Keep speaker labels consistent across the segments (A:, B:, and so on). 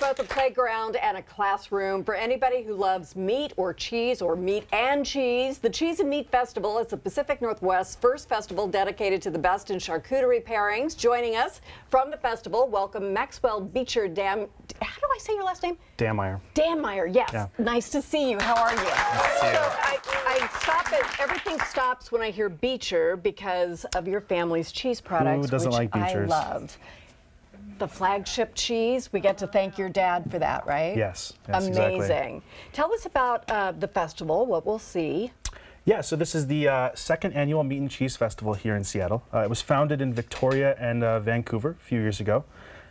A: both a playground and a classroom for anybody who loves meat or meat and cheese. The Cheese and Meat Festival is the Pacific Northwest's first festival dedicated to the best in charcuterie pairings. Joining us from the festival, welcome Maxwell Beecher how do I say your last name?
B: Dammeier.
A: Dammeier, yes. Yeah. Nice to see you. How are you?
B: Nice to see you.
A: So I stop at, everything stops when I hear Beecher because of your family's cheese products,
B: Who doesn't like Beechers?
A: I love. The flagship cheese, we get to thank your dad for that, right?
B: Yes,
A: amazing.
B: Exactly.
A: Tell us about the festival, what we'll see.
B: Yeah, so this is the second annual Meat and Cheese Festival here in Seattle. It was founded in Victoria and Vancouver a few years ago.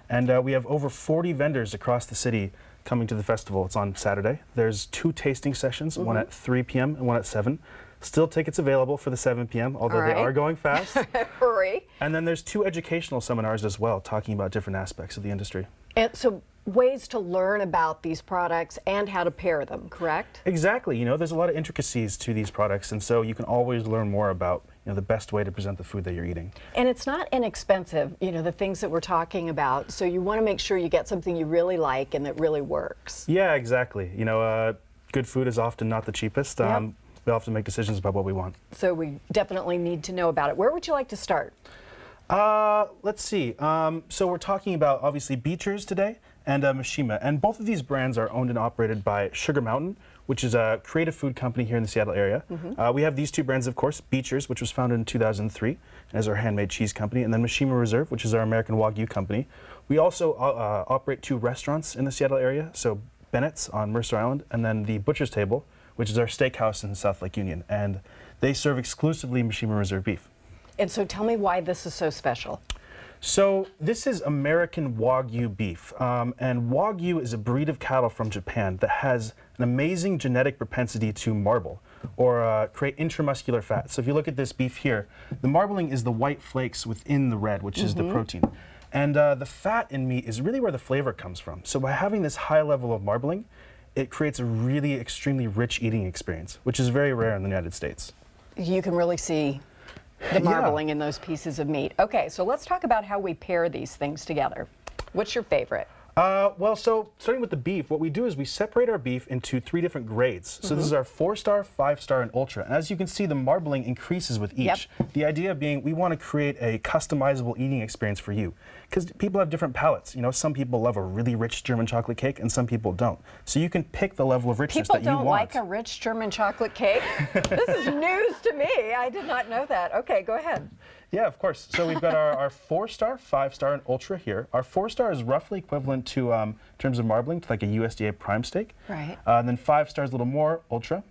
B: And we have over 40 vendors across the city coming to the festival. It's on Saturday. There's 2 tasting sessions, one at 3 p.m. and one at 7. Still tickets available for the 7 p.m., although they are going fast.
A: Hurry.
B: And then there's 2 educational seminars as well, talking about different aspects of the industry.
A: And so ways to learn about these products and how to pair them, correct?
B: Exactly. You know, there's a lot of intricacies to these products, and so you can always learn more about, you know, the best way to present the food that you're eating.
A: And it's not inexpensive, you know, the things that we're talking about, so you want to make sure you get something you really like and that really works.
B: Yeah, exactly. You know, good food is often not the cheapest.
A: Yep.
B: We have to make decisions about what we want.
A: So we definitely need to know about it. Where would you like to start?
B: Let's see. So we're talking about, obviously, Beechers today and Mishima. And both of these brands are owned and operated by Sugar Mountain, which is a creative food company here in the Seattle area. We have these 2 brands, of course, Beechers, which was founded in 2003 as our handmade cheese company, and then Mishima Reserve, which is our American Wagyu company. We also operate 2 restaurants in the Seattle area, so Bennett's on Mercer Island, and then the Butcher's Table, which is our steakhouse in South Lake Union, and they serve exclusively Mishima Reserve beef. And
A: so tell me why this is so special.
B: So this is American Wagyu beef, and Wagyu is a breed of cattle from Japan that has an amazing genetic propensity to marble, or create intramuscular fat. So if you look at this beef here, the marbling is the white flakes within the red, which is the protein. And the fat in meat is really where the flavor comes from. So by having this high level of marbling, it creates a really extremely rich eating experience, which is very rare in the United States.
A: You can really see the marbling in those pieces of meat. Okay, so let's talk about how we pair these things together. What's your favorite?
B: Well, so starting with the beef, what we do is we separate our beef into 3 different grades. So this is our 4-star, 5-star, and ultra. And as you can see, the marbling increases with each. The idea being we want to create a customizable eating experience for you. Because people have different palates. You know, some people love a really rich German chocolate cake and some people don't. So you can pick the level of richness that you want.
A: People don't like a rich German chocolate cake? This is news to me. I did not know that. Okay, go ahead.
B: Yeah, of course. So we've got our 4-star, 5-star, and ultra here. Our 4-star is roughly equivalent to, in terms of marbling, to like a USDA prime steak.
A: Right.
B: Then 5-star is a little more, ultra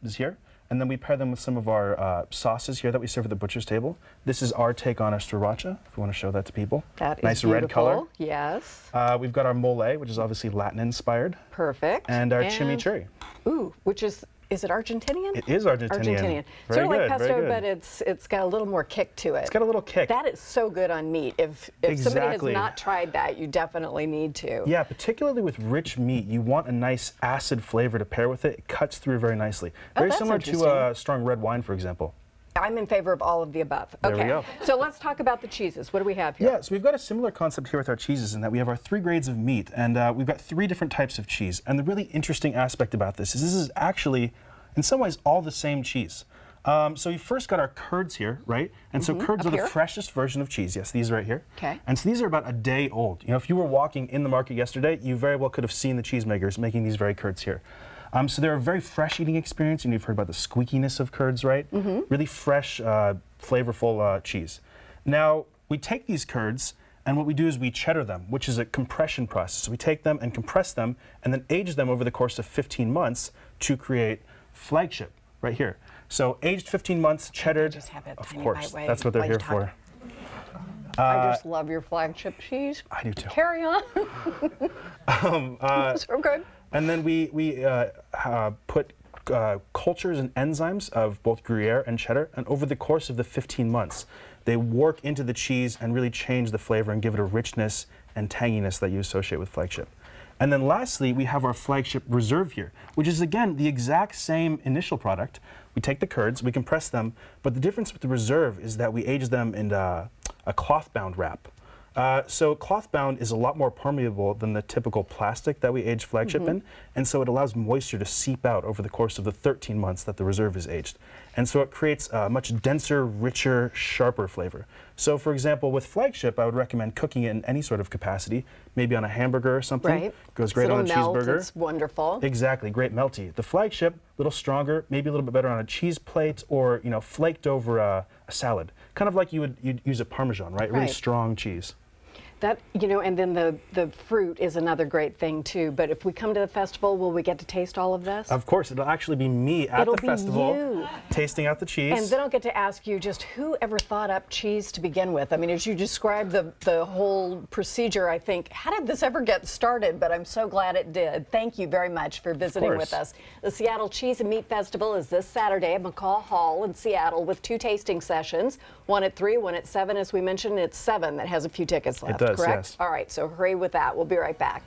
B: is here. And then we pair them with some of our sauces here that we serve at the butcher's table. This is our take on our sriracha, if we want to show that to people.
A: That is
B: nice
A: beautiful.
B: Red color.
A: Yes.
B: We've got our mole, which is obviously Latin-inspired.
A: Perfect.
B: And our chimichurri.
A: Ooh, which is it Argentinian?
B: It is Argentinian.
A: Argentinian.
B: Very
A: sort of like
B: good,
A: pesto, but it's got a little more kick to it.
B: It's got a little kick.
A: That is so good on meat. If somebody has not tried that, you definitely need to.
B: Yeah, particularly with rich meat, you want a nice acid flavor to pair with it. It cuts through very nicely. Very similar to strong red wine, for example.
A: I'm in favor of all of the above.
B: There we go.
A: So let's talk about the cheeses. What do we have here?
B: Yeah, so we've got a similar concept here with our cheeses in that we have our 3 grades of meat, and we've got 3 different types of cheese. And the really interesting aspect about this is actually, in some ways, all the same cheese. So we first got our curds here, right? And so curds are the freshest version of cheese. Yes, these right here.
A: Okay.
B: And so these are about a day old. You know, if you were walking in the market yesterday, you very well could have seen the cheesemakers making these very curds here. So they're a very fresh eating experience, and you've heard about the squeakiness of curds, right? Really fresh, flavorful cheese. Now, we take these curds, and what we do is we cheddar them, which is a compression process. So we take them and compress them, and then age them over the course of 15 months to create flagship, right here. So aged 15 months, cheddared, of course, that's what they're here for.
A: I just love your flagship cheese.
B: I do too.
A: Carry on. So good.
B: And then we put cultures and enzymes of both Gruyere and cheddar, and over the course of the 15 months, they work into the cheese and really change the flavor and give it a richness and tanginess that you associate with flagship. And then lastly, we have our flagship reserve here, which is again the exact same initial product. We take the curds, we compress them, but the difference with the reserve is that we age them in a cloth-bound wrap. So cloth bound is a lot more permeable than the typical plastic that we age flagship in, and so it allows moisture to seep out over the course of the 13 months that the reserve is aged. And so it creates a much denser, richer, sharper flavor. So for example, with flagship, I would recommend cooking it in any sort of capacity, maybe on a hamburger or something.
A: Right.
B: Goes great on a cheeseburger.
A: It's wonderful.
B: Exactly, great melty. The flagship, a little stronger, maybe a little bit better on a cheese plate or, you know, flaked over a salad. Kind of like you'd use a Parmesan, right? Really strong cheese.
A: That, you know, and then the fruit is another great thing too. But if we come to the festival, will we get to taste all of this?
B: Of course, it'll actually be me at the festival tasting out the cheese.
A: And then I'll get to ask you just who ever thought up cheese to begin with? I mean, as you describe the whole procedure, I think, how did this ever get started? But I'm so glad it did. Thank you very much for visiting with us. The Seattle Cheese and Meat Festival is this Saturday at McCaw Hall in Seattle with 2 tasting sessions, one at 3, one at 7. As we mentioned, it's 7 that has a few tickets left.
B: It does,
A: correct?
B: yes.
A: All right, so hurry with that. We'll be right back.